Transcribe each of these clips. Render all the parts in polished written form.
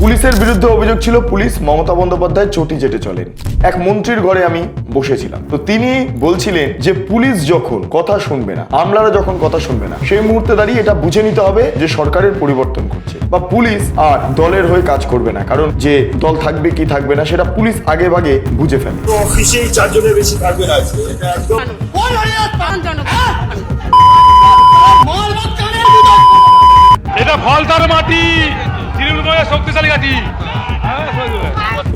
পুলিশের বিরুদ্ধে অভিযোগ ছিল পুলিশ মমতা বন্দ্যোপাধ্যায় চটি চেটে চলেন। এক মন্ত্রীর ঘরে আমি বসেছিলাম, তো তিনি বলছিলেন যে পুলিশ যখন কথা শুনবে না, আমলারা যখন কথা শুনবে না, সেই মুহূর্তে দাঁড়িয়ে এটা বুঝে নিতে হবে যে সরকারের পরিবর্তন করছে বা পুলিশ আর দলের হয়ে কাজ করবে না, কারণ যে দল থাকবে কি থাকবে না সেটা পুলিশ আগে ভাগে বুঝে ফেলে। তো অফিসেই 4 জনের বেশি থাকবে না আজকে, এটা একদম এটা ফলতার মাটি, তৃণমূলের শক্তিশালী ঘাঁটি।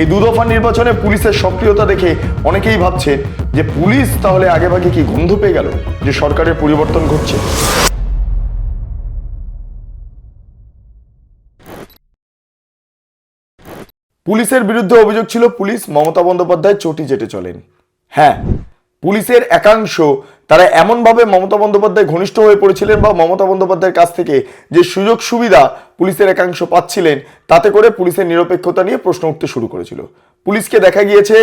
এই দুদফা নির্বাচনে পুলিশের সক্রিয়তা দেখে অনেকেই ভাবছে যে পুলিশ তাহলে আগে ভাগে কি গন্ধ পেয়ে গেল যে সরকারের পরিবর্তন ঘটছে। পুলিশের বিরুদ্ধে অভিযোগ ছিল পুলিশ মমতা বন্দ্যোপাধ্যায় চটি চেটে চলেন। হ্যাঁ, পুলিশের একাংশ তারা এমনভাবে মমতা বন্দ্যোপাধ্যায় ঘনিষ্ঠ হয়ে পড়েছিলেন বা মমতা বন্দ্যোপাধ্যায়ের কাছ থেকে যে সুযোগ সুবিধা পুলিশের একাংশ পাচ্ছিলেন, তাতে করে পুলিশের নিরপেক্ষতা নিয়ে প্রশ্ন উঠতে শুরু করেছিল। পুলিশকে দেখা গিয়েছে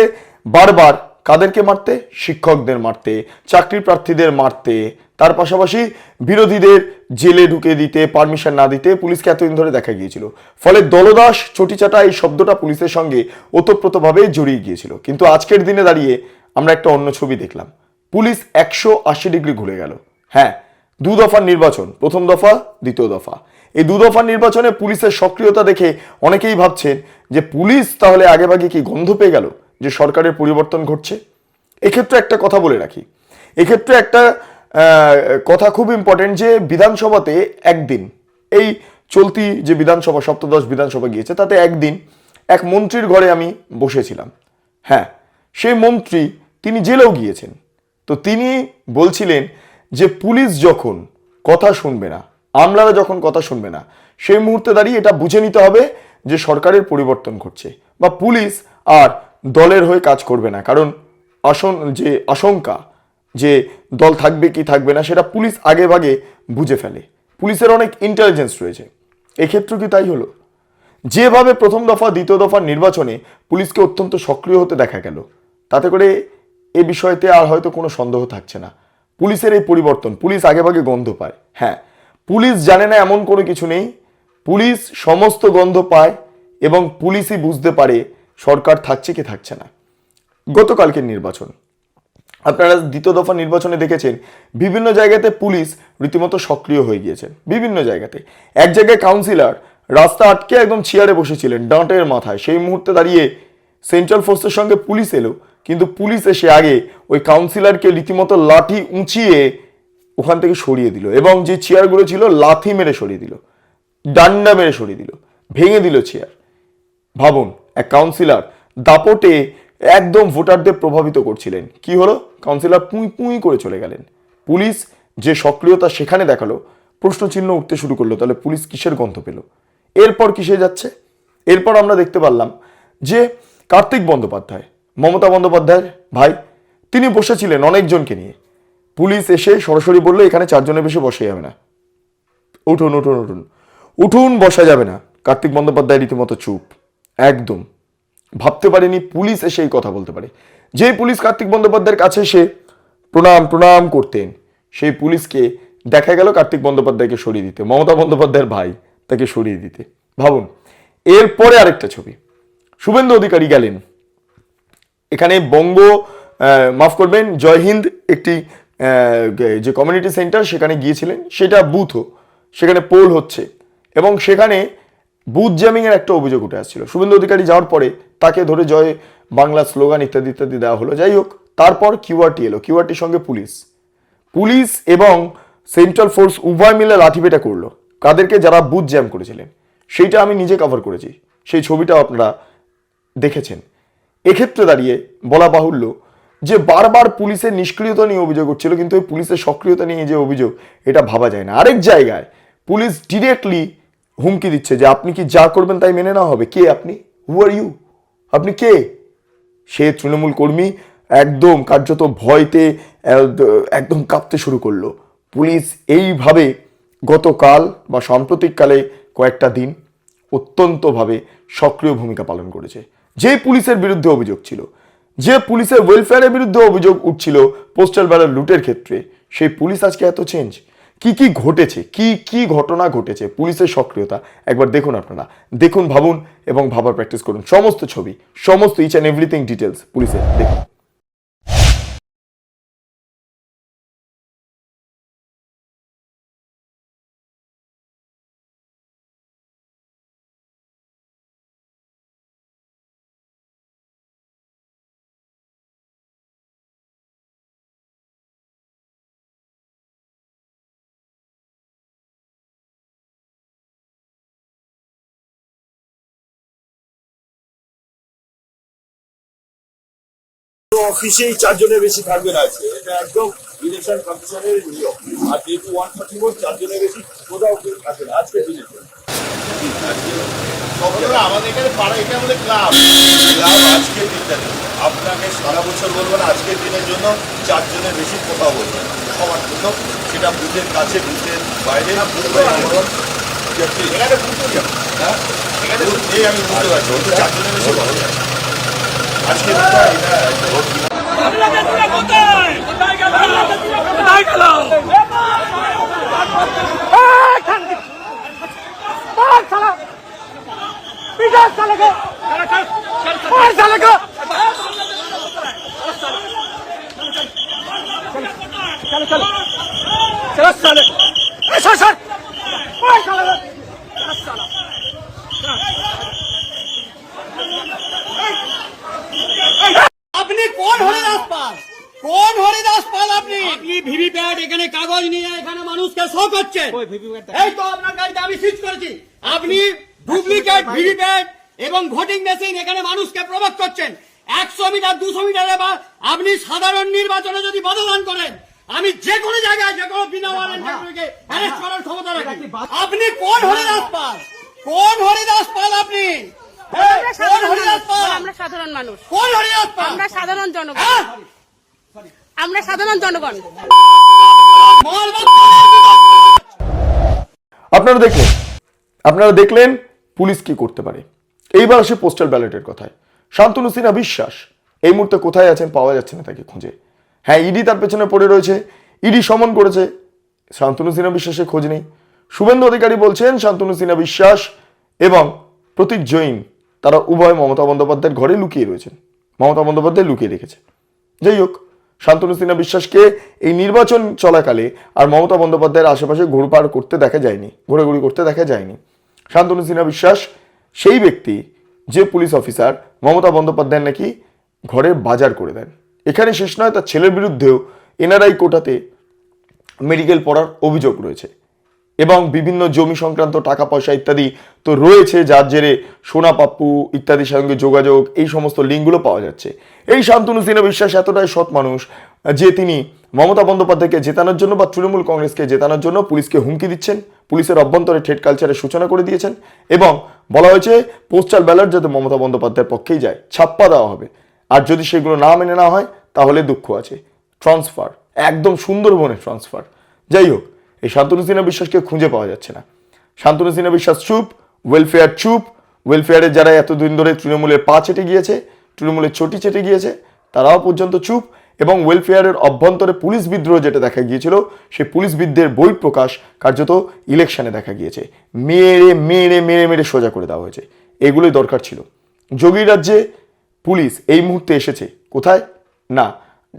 বারবার কাদেরকে মারতে, শিক্ষকদের মারতে, চাকরি প্রার্থীদের মারতে, তার পাশাপাশি বিরোধীদের জেলে ঢুকে দিতে, পারমিশন না দিতে পুলিশকে এতদিন ধরে দেখা গিয়েছিল। ফলে দলদাস চটিচাটা এই শব্দটা পুলিশের সঙ্গে ওতপ্রোতভাবে জড়িয়ে গিয়েছিল। কিন্তু আজকের দিনে দাঁড়িয়ে আমরা একটা অন্য ছবি দেখলাম। পুলিশ 180 ডিগ্রি ঘুরে গেল। হ্যাঁ, দু দফার নির্বাচন, প্রথম দফা, দ্বিতীয় দফা। এই দু দফার নির্বাচনে পুলিশের সক্রিয়তা দেখে অনেকেই ভাবছেন যে পুলিশ তাহলে আগেভাগে কি গন্ধ পেয়ে গেল যে সরকারের পরিবর্তন ঘটছে। এক্ষেত্রে একটা কথা বলে রাখি, এক্ষেত্রে একটা কথা খুব ইম্পর্টেন্ট, যে বিধানসভাতে একদিন, এই চলতি যে বিধানসভা সপ্তদশ বিধানসভা গিয়েছে, তাতে একদিন এক মন্ত্রীর ঘরে আমি বসেছিলাম। হ্যাঁ, সেই মন্ত্রী তিনি জেলেও গিয়েছেন। তো তিনি বলছিলেন যে পুলিশ যখন কথা শুনবে না, আমলারা যখন কথা শুনবে না, সেই মুহূর্তে দাঁড়িয়ে এটা বুঝে নিতে হবে যে সরকারের পরিবর্তন ঘটছে বা পুলিশ আর দলের হয়ে কাজ করবে না, কারণ আশঙ্কা যে দল থাকবে কি থাকবে না সেটা পুলিশ আগে ভাগে বুঝে ফেলে। পুলিশের অনেক ইন্টেলিজেন্স রয়েছে। এক্ষেত্রে কি তাই হলো? যেভাবে প্রথম দফা দ্বিতীয় দফার নির্বাচনে পুলিশকে অত্যন্ত সক্রিয় হতে দেখা গেল, তাতে করে এ বিষয়তে আর হয়তো কোনো সন্দেহ থাকছে না। পুলিশের এই পরিবর্তন, পুলিশ আগেভাগে গন্ধ পায়। হ্যাঁ, পুলিশ জানে না এমন কোনো কিছু নেই, পুলিশ সমস্ত গন্ধ পায় এবং পুলিশই বুঝতে পারে সরকার থাকছে কি থাকছে না। গতকালকের নির্বাচন আপনারা দ্বিতীয় দফা নির্বাচনে দেখেছেন, বিভিন্ন জায়গাতে পুলিশ রীতিমতো সক্রিয় হয়ে গিয়েছেন। বিভিন্ন জায়গাতে এক জায়গায় কাউন্সিলর রাস্তা আটকে একদম চেয়ারে বসেছিলেন ডাঁটের মাথায়, সেই মুহূর্তে দাঁড়িয়ে সেন্ট্রাল ফোর্সের সঙ্গে পুলিশ এলো, কিন্তু পুলিশ এসে আগে ওই কাউন্সিলরকে রীতিমতো লাঠি উঁচিয়ে ওখান থেকে সরিয়ে দিল এবং যে চেয়ারগুলো ছিল লাথি মেরে সরিয়ে দিল, ডান্ডা মেরে সরিয়ে দিল, ভেঙে দিল চেয়ার। ভাবুন, এক কাউন্সিলর দাপটে একদম ভোটারদের প্রভাবিত করছিলেন, কি হলো? কাউন্সিলর পুঁই পুঁই করে চলে গেলেন। পুলিশ যে সক্রিয়তা সেখানে দেখালো, প্রশ্নচিহ্ন উঠতে শুরু করলো, তাহলে পুলিশ কিসের গন্ধ পেল? এরপর কিসে যাচ্ছে? এরপর আমরা দেখতে পারলাম যে কার্তিক বন্দ্যোপাধ্যায়, মমতা বন্দ্যোপাধ্যায়ের ভাই, তিনি বসেছিলেন অনেকজনকে নিয়ে। পুলিশ এসে সরাসরি বললো এখানে 4 জনের বেশি বসা যাবে না, উঠুন উঠুন উঠুন উঠুন, বসা যাবে না। কার্তিক বন্দ্যোপাধ্যায় রীতিমতো চুপ, একদম। ভাবতে পারেনি পুলিশ এসে এই কথা বলতে পারে। যেই পুলিশ কার্তিক বন্দ্যোপাধ্যায়ের কাছে এসে প্রণাম করতেন, সেই পুলিশকে দেখা গেল কার্তিক বন্দ্যোপাধ্যায়কে সরিয়ে দিতে, মমতা বন্দ্যোপাধ্যায়ের ভাই তাকে সরিয়ে দিতে। ভাবুন, এরপরে আরেকটা ছবি, শুভেন্দু অধিকারী গেলেন এখানে মাফ করবেন, জয় হিন্দ একটি যে কমিউনিটি সেন্টার সেখানে গিয়েছিলেন, সেটা বুথও, সেখানে পোল হচ্ছে এবং সেখানে বুথ জ্যামিং এর একটা অভিযোগ উঠে আসছিল। শুভেন্দু অধিকারী যাওয়ার পরে তাকে ধরে জয় বাংলা স্লোগান ইত্যাদি ইত্যাদি দেওয়া হলো। যাই হোক, তারপর কিউআরটি এলো, কিউআরটির সঙ্গে পুলিশ এবং সেন্ট্রাল ফোর্স উভয় মিলে লাঠিপেটা করলো কাদেরকে? যারা বুথ জ্যাম করেছিলেন। সেইটা আমি নিজে কভার করেছি, সেই ছবিটাও আপনারা দেখেছেন। এক্ষেত্রে দাঁড়িয়ে বলা বাহুল্য যে বারবার পুলিশের নিষ্ক্রিয়তা নিয়ে অভিযোগ উঠছিল, কিন্তু এই পুলিশের সক্রিয়তা নিয়ে যে অভিযোগ, এটা ভাবা যায় না। আরেক জায়গায় পুলিশ ডিরেক্টলি হুমকি দিচ্ছে যে আপনি কি যা করবেন তাই মেনে নেওয়া হবে। কে আপনি? হু আর ইউ? আপনি কে? সে তৃণমূল কর্মী একদম কার্যত ভয়তে একদম কাঁপতে শুরু করলো। পুলিশ এইভাবে গতকাল বা সাম্প্রতিককালে কয়েকটা দিন অত্যন্তভাবে সক্রিয় ভূমিকা পালন করেছে। যে পুলিশের বিরুদ্ধে অভিযোগ ছিল, যে পুলিশের ওয়েলফেয়ারের বিরুদ্ধে অভিযোগ উঠছিল পোস্টাল ব্যালট লুটের ক্ষেত্রে, সেই পুলিশ আজকে এত চেঞ্জ। কি কি ঘটেছে, কি কি ঘটনা ঘটেছে, পুলিশের সক্রিয়তা একবার দেখুন আপনারা, দেখুন, ভাবুন এবং ভাবার প্র্যাকটিস করুন। সমস্ত ছবি, সমস্ত ইচ অ্যান্ড এভরিথিং ডিটেলস পুলিশের দেখুন। অফিসেই 4 জনের বেশি থাকবে না আজকে, এটা একদম ইলেকশন কমিশনের নিয়ম। আর যেহেতু 134 4 জনের বেশি কোথাও কেউ থাকবে না আজকে দিনের জন্য। আমাদের এখানে পাড়া, এটা আমাদের ক্লাব আজকের দিনটা আপনাকে সারা বছর বলবো না, আজকের দিনের জন্য 4 জনের বেশি কোথাও বলবো না সবার জন্য, সেটা বুথের কাছে বুথের বাইরে। এখানে হ্যাঁ এখানে এই আমি বুঝতে পারছি 4 জনের বেশি বলা যায় আজকে আপনি কোন হরিদাস পাল? কোন হরিদাস পাল আপনি? আপনি ভিভিপ্যাট এখানে কাগজ নিয়ে এখানে মানুষকে শো করছেন। এই তো আপনার গাড়িতে আমি সিজ করেছি। আপনি ডুপ্লিকেট ভিভিপ্যাট এবং ভোটিং মেশিন এখানে মানুষকে প্রভাব করছেন। 100 মিটার 200 মিটারে বা আপনি সাধারণ নির্বাচনে যদি বাধাদান করেন, আমি যে কোনো জায়গায় যে কোনো বিনা ওয়ারেন্টে অ্যারেস্ট করার ক্ষমতা রাখি। আপনি কোন হরিদাস পাল? কোন হরিদাস পাল আপনি? আমরা সাধারণ মানুষ, কোন হরিদাস পাল? আমরা সাধারণ জনগণ, আমরা সাধারণ জনগণ। আপনারা দেখলেন পুলিশ কি করতে পারে। এইবার আসে পোস্টাল ব্যালটের কথায়। শান্তনু সিনহা বিশ্বাস এই মুহূর্তে কোথায় আছেন, পাওয়া যাচ্ছে না তাকে খুঁজে। হ্যাঁ, ইডি তার পেছনে পড়ে রয়েছে, ইডি সমন করেছে, শান্তনু সিনহা বিশ্বাসের খোঁজ নেই। শুভেন্দু অধিকারী বলছেন শান্তনু সিনহা বিশ্বাস এবং প্রতীক জৈন তারা উভয় মমতা বন্দ্যোপাধ্যায়ের ঘরে লুকিয়ে রয়েছেন, মমতা বন্দ্যোপাধ্যায় লুকিয়ে রেখেছে। যাই হোক, শান্তনু সিনহা বিশ্বাসকে এই নির্বাচন চলাকালে আর মমতা বন্দ্যোপাধ্যায়ের আশেপাশে ঘোরপাড় করতে দেখা যায়নি, ঘোরাঘুরি করতে দেখা যায়নি। শান্তনু সিনহা বিশ্বাস সেই ব্যক্তি যে পুলিশ অফিসার মমতা বন্দ্যোপাধ্যায় নাকি ঘরের বাজার করে দেন। এখানে শেষ নয়, তার ছেলের বিরুদ্ধেও এনআরআই কোটাতে মেডিকেল পড়ার অভিযোগ রয়েছে এবং বিভিন্ন জমি সংক্রান্ত টাকা পয়সা ইত্যাদি তো রয়েছে, যার জেরে সোনা পাপ্পু ইত্যাদির সঙ্গে যোগাযোগ, এই সমস্ত লিঙ্কগুলো পাওয়া যাচ্ছে। এই শান্তনু সিনহা বিশ্বাস এতটাই সৎ মানুষ যে তিনি মমতা বন্দ্যোপাধ্যায়কে জেতানোর জন্য বা তৃণমূল কংগ্রেসকে জেতানোর জন্য পুলিশকে হুমকি দিচ্ছেন, পুলিশের অভ্যন্তরে ঠেট কালচারের সূচনা করে দিয়েছেন এবং বলা হয়েছে পোস্টাল ব্যালট যাতে মমতা বন্দ্যোপাধ্যায়ের পক্ষেই যায়, ছাপ্পা দেওয়া হবে, আর যদি সেগুলো না মেনে নেওয়া হয় তাহলে দুঃখ আছে, ট্রান্সফার, একদম সুন্দরবনে ট্রান্সফার। যাই হোক, এই শান্তনু সিনহা বিশ্বাসকে খুঁজে পাওয়া যাচ্ছে না। শান্তনু সিনহা বিশ্বাস চুপ, ওয়েলফেয়ার চুপ, ওয়েলফেয়ারের যারা এতদিন ধরে তৃণমূলের পা চেটে গিয়েছে, তৃণমূলের চটি চেটে গিয়েছে, তারাও পর্যন্ত চুপ এবং ওয়েলফেয়ারের অভ্যন্তরে পুলিশ বিদ্রোহ যেটা দেখা গিয়েছিল, সেই পুলিশ বিদ্রোহের বই প্রকাশ কার্যত ইলেকশনে দেখা গিয়েছে, মেরে মেরে মেরে মেরে সোজা করে দেওয়া হয়েছে। এগুলোই দরকার ছিল। যোগী রাজ্যে পুলিশ এই মুহূর্তে এসেছে কোথায়? না,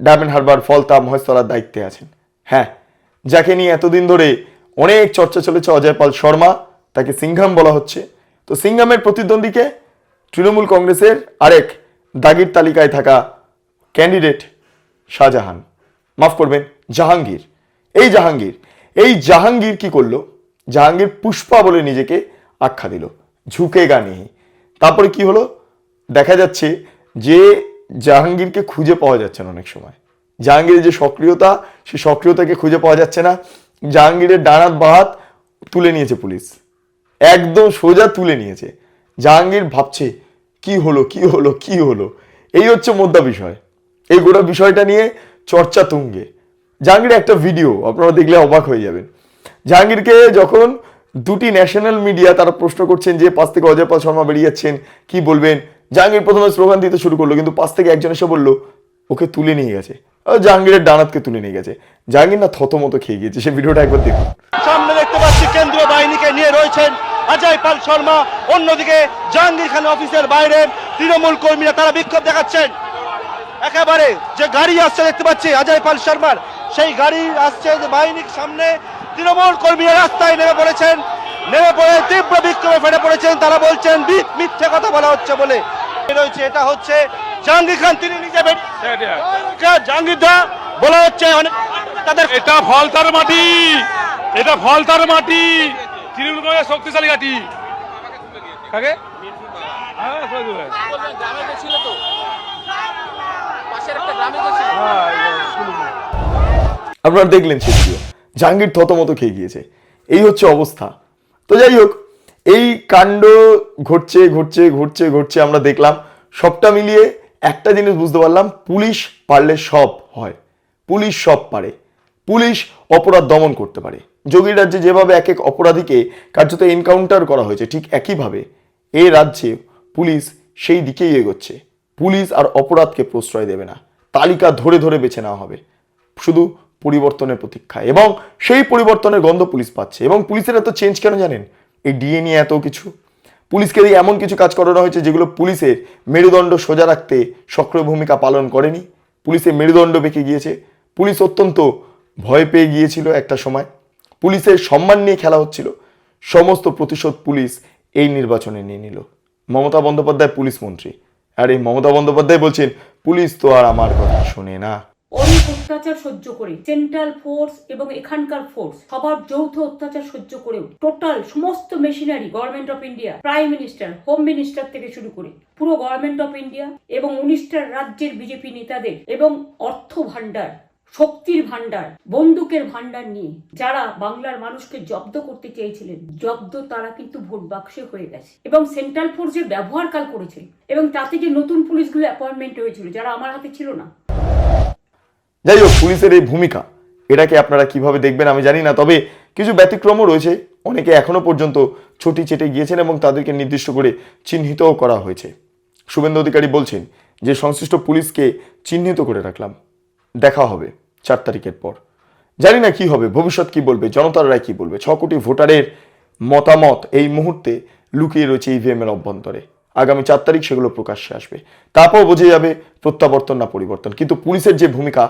ডায়মন্ড হারবার, ফলতা, মহেশতলার দায়িত্বে আছেন। হ্যাঁ, যাকে নিয়ে এতদিন ধরে অনেক চর্চা চলেছে, অজয় পাল শর্মা, তাকে সিংঘাম বলা হচ্ছে। তো সিংঘামের প্রতিদ্বন্দ্বীকে তৃণমূল কংগ্রেসের আরেক দাগির তালিকায় থাকা ক্যান্ডিডেট শাহজাহান, মাফ করবেন জাহাঙ্গীর। এই জাহাঙ্গীর কি করলো? জাহাঙ্গীর পুষ্পা বলে নিজেকে আখ্যা দিল, ঝুঁকেগা নেই। তারপরে কি হলো? দেখা যাচ্ছে যে জাহাঙ্গীরকে খুঁজে পাওয়া যাচ্ছে না অনেক সময়। জাহাঙ্গীরের যে সক্রিয়তা, সেই সক্রিয়তাকে খুঁজে পাওয়া যাচ্ছে না। জাহাঙ্গীরের ডানাত বাহাত তুলে নিয়েছে পুলিশ, একদম সোজা তুলে নিয়েছে। জাহাঙ্গীর ভাবছে কি হলো কি হলো কি হলো, এই হচ্ছে মোদ্দা বিষয়। এই গোটা বিষয়টা নিয়ে চর্চা তুঙ্গে। জাহাঙ্গীরের একটা ভিডিও আপনারা দেখলে অবাক হয়ে যাবেন। জাহাঙ্গীরকে যখন দুটি ন্যাশনাল মিডিয়া তারা প্রশ্ন করছেন যে পাশ থেকে অজয় পাল শর্মা বেরিয়ে যাচ্ছেন, কি বলবেন, জাহাঙ্গীর প্রথমে স্লোগান দিতে শুরু করলো, কিন্তু পাশ থেকে একজন এসে বললো ওকে তুলে নিয়ে গেছে। জাহাঙ্গীরের ডানাতকে তুলে নিয়ে গেছে। জাহাঙ্গীর না থতমতো খেয়ে গিয়েছে, সে ভিডিওটা একবার দেখুন। সামনে দেখতে পাচ্ছি কেন্দ্রীয় বাহিনীকে নিয়ে রয়েছেন অজয় পাল শর্মা, অন্যদিকে জাহাঙ্গীর খান অফিসের বাইরে তৃণমূল কর্মীরা তারা বিক্ষোভ দেখাচ্ছেন। একেবারে যে গাড়ি আসছে দেখতে পাচ্ছি অজয় পাল শর্মার, সেই গাড়ি আসছে যে বাহিনীর সামনে, তৃণমূল কর্মীরা রাস্তায় নেমে পড়েছেন, নেমে পড়ে তীব্র বিক্ষোভে ফেটে পড়েছেন। তারা বলছেন মিথ্যে কথা বলা হচ্ছে বলে রয়েছে। এটা হচ্ছে জাহাঙ্গীর খান, তিনি নিজে জাহাঙ্গীর দা বলা হচ্ছে অনেক তাদের এটা ফলতার মাটি, এটা ফলতার মাটি, তৃণমূল কংগ্রেস শক্তিশালী ঘাঁটি। কাকে? হ্যাঁ, সবাই দেবে। আপনারা দেখলেন সেই ভিডিও, জাহাঙ্গীর থতমতো খেয়ে গিয়েছে। এই হচ্ছে অবস্থা। তো যাই হোক, এই কাণ্ড ঘটছে ঘটছে ঘটছে ঘটছে আমরা দেখলাম। সবটা মিলিয়ে একটা জিনিস বুঝতে পারলাম, পুলিশ পারলে সব হয়, পুলিশ সব পারে, পুলিশ অপরাধ দমন করতে পারে। যোগীর রাজ্যে যেভাবে এক এক অপরাধীকে কার্যত এনকাউন্টার করা হয়েছে, ঠিক একইভাবে এই রাজ্যে পুলিশ সেই দিকেই এগোচ্ছে। পুলিশ আর অপরাধকে প্রশ্রয় দেবে না, তালিকা ধরে ধরে বেছে নেওয়া হবে, শুধু পরিবর্তনের প্রতীক্ষায়। এবং সেই পরিবর্তনের গন্ধ পুলিশ পাচ্ছে। এবং পুলিশের এত চেঞ্জ কেন জানেন? এই ডিএ নিয়ে এত কিছু, পুলিশকে দিয়ে এমন কিছু কাজ করানো হয়েছে যেগুলো পুলিশের মেরুদণ্ড সোজা রাখতে সক্রিয় ভূমিকা পালন করেনি। পুলিশের মেরুদণ্ড বেঁকে গিয়েছে, পুলিশ অত্যন্ত ভয় পেয়ে গিয়েছিল একটা সময়, পুলিশের সম্মান নিয়ে খেলা হচ্ছিল। সমস্ত প্রতিশোধ পুলিশ এই নির্বাচনে নিয়ে নিল। মমতা বন্দ্যোপাধ্যায় পুলিশ মন্ত্রী, আর এই মমতা বন্দ্যোপাধ্যায় বলছেন পুলিশ তো আর আমার কথা শোনে না। অনেক অত্যাচার সহ্য করে সেন্ট্রাল ফোর্স এবং এখানকার ফোর্স সবার যৌথ অত্যাচার সহ্য করেও টোটাল সমস্ত machinery government of India, prime minister, home minister থেকে শুরু করে পুরো গভর্নমেন্ট অফ ইন্ডিয়া এবং 19টা রাজ্যের বিজেপি নেতাদের এবং অর্থ ভান্ডার, শক্তির ভান্ডার, বন্দুকের ভান্ডার নিয়ে যারা বাংলার মানুষকে জব্দ করতে চেয়েছিলেন, জব্দ তারা কিন্তু ভোট বাক্সে হয়ে গেছে। এবং সেন্ট্রাল ফোর্সের ব্যবহার কাল করেছে এবং তাতে যে নতুন পুলিশগুলো অ্যাপয়েন্টমেন্ট হয়েছিল যারা আমার হাতে ছিল না। যাই হোক, পুলিশের এই ভূমিকা, এটাকে আপনারা কিভাবে দেখবেন আমি জানি না, তবে কিছু ব্যতিক্রমও রয়েছে। অনেকে এখনো পর্যন্ত ছুটি চেটে গিয়েছেন এবং তাদেরকে নির্দিষ্ট করে চিহ্নিতও করা হয়েছে। শুভেন্দু অধিকারী বলছেন যে সংশ্লিষ্ট পুলিশকে চিহ্নিত করে রাখলাম, দেখা হবে 4 তারিখের পর। জানি না কি হবে, ভবিষ্যৎ কি বলবে, জনতার রায় কি বলবে। 6 কোটি ভোটারের মতামত এই মুহূর্তে লুকিয়ে রয়েছে ইভিএম এর অভ্যন্তরে। আগামী 4 তারিখ সেগুলো প্রকাশ্যে আসবে, তারপর বোঝা যাবে প্রত্যাবর্তন না পরিবর্তন। কিন্তু পুলিশের যে ভূমিকা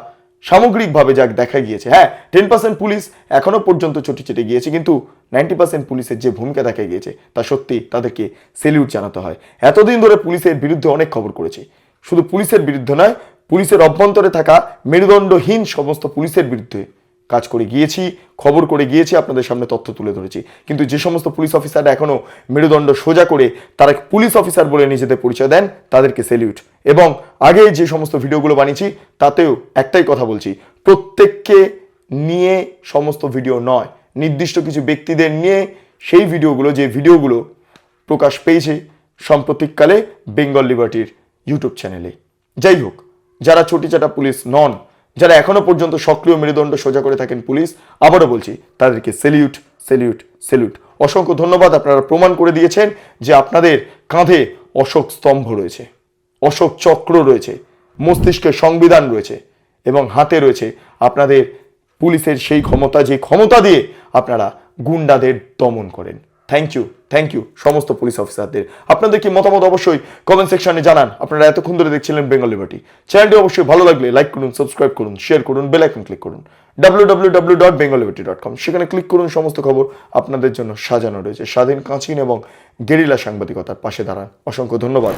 সামগ্রিকভাবে যা দেখা গিয়েছে, হ্যাঁ 10% পুলিশ এখনো পর্যন্ত ছুটি চেটে গিয়েছে, কিন্তু 90% পুলিশের যে ভূমিকা দেখা গিয়েছে তা সত্যি তাদেরকে সেলিউট জানাতে হয়। এতদিন ধরে পুলিশের বিরুদ্ধে অনেক খবর করেছি, শুধু পুলিশের বিরুদ্ধে নয়, পুলিশের অভ্যন্তরে থাকা মেরুদণ্ডহীন সমস্ত পুলিশের বিরুদ্ধে কাজ করে গিয়েছি, খবর করে গিয়েছি, আপনাদের সামনে তথ্য তুলে ধরেছি। কিন্তু যে সমস্ত পুলিশ অফিসাররা এখনো মেরুদণ্ড সোজা করে তারা পুলিশ অফিসার বলে নিজেদের পরিচয় দেন, তাদেরকে সেলিউট। এবং আগে যে সমস্ত ভিডিওগুলো বানিয়েছি তাতেও একটাই কথা বলছি, প্রত্যেককে নিয়ে সমস্ত ভিডিও নয়, নির্দিষ্ট কিছু ব্যক্তিদের নিয়ে সেই ভিডিওগুলো, যে ভিডিওগুলো প্রকাশ পেয়েছে সাম্প্রতিককালে বেঙ্গল লিবার্টির ইউটিউব চ্যানেলে। যাই হোক, যারা চটিচাটা পুলিশ নন, যারা এখনো পর্যন্ত সক্রিয় মেরুদণ্ড সোজা করে থাকেন পুলিশ, আবারও বলছি তাদেরকে সেলিউট সেলিউট সেলিউট। অসংখ্য ধন্যবাদ, আপনারা প্রমাণ করে দিয়েছেন যে আপনাদের কাঁধে অশোক স্তম্ভ রয়েছে, অশোক চক্র রয়েছে, মস্তিষ্কে সংবিধান রয়েছে এবং হাতে রয়েছে আপনাদের পুলিশের সেই ক্ষমতা, যে ক্ষমতা দিয়ে আপনারা গুন্ডাদের দমন করেন। থ্যাংক ইউ সমস্ত পুলিশ অফিসারদের। আপনাদের কি মতামত অবশ্যই কমেন্ট সেকশনে জানান। আপনারা এতক্ষণ ধরে দেখছিলেন বেঙ্গল লিবার্টি। চ্যানেলটি অবশ্যই ভালো লাগলে লাইক করুন, সাবস্ক্রাইব করুন, শেয়ার করুন, বেল আইকন ক্লিক করুন, www.bengalliberty.com, সেখানে ক্লিক করুন। সমস্ত খবর আপনাদের জন্য সাজানো রয়েছে। স্বাধীন, কাঁচিন এবং গেরিলা সাংবাদিকতার পাশে দাঁড়ান। অসংখ্য ধন্যবাদ।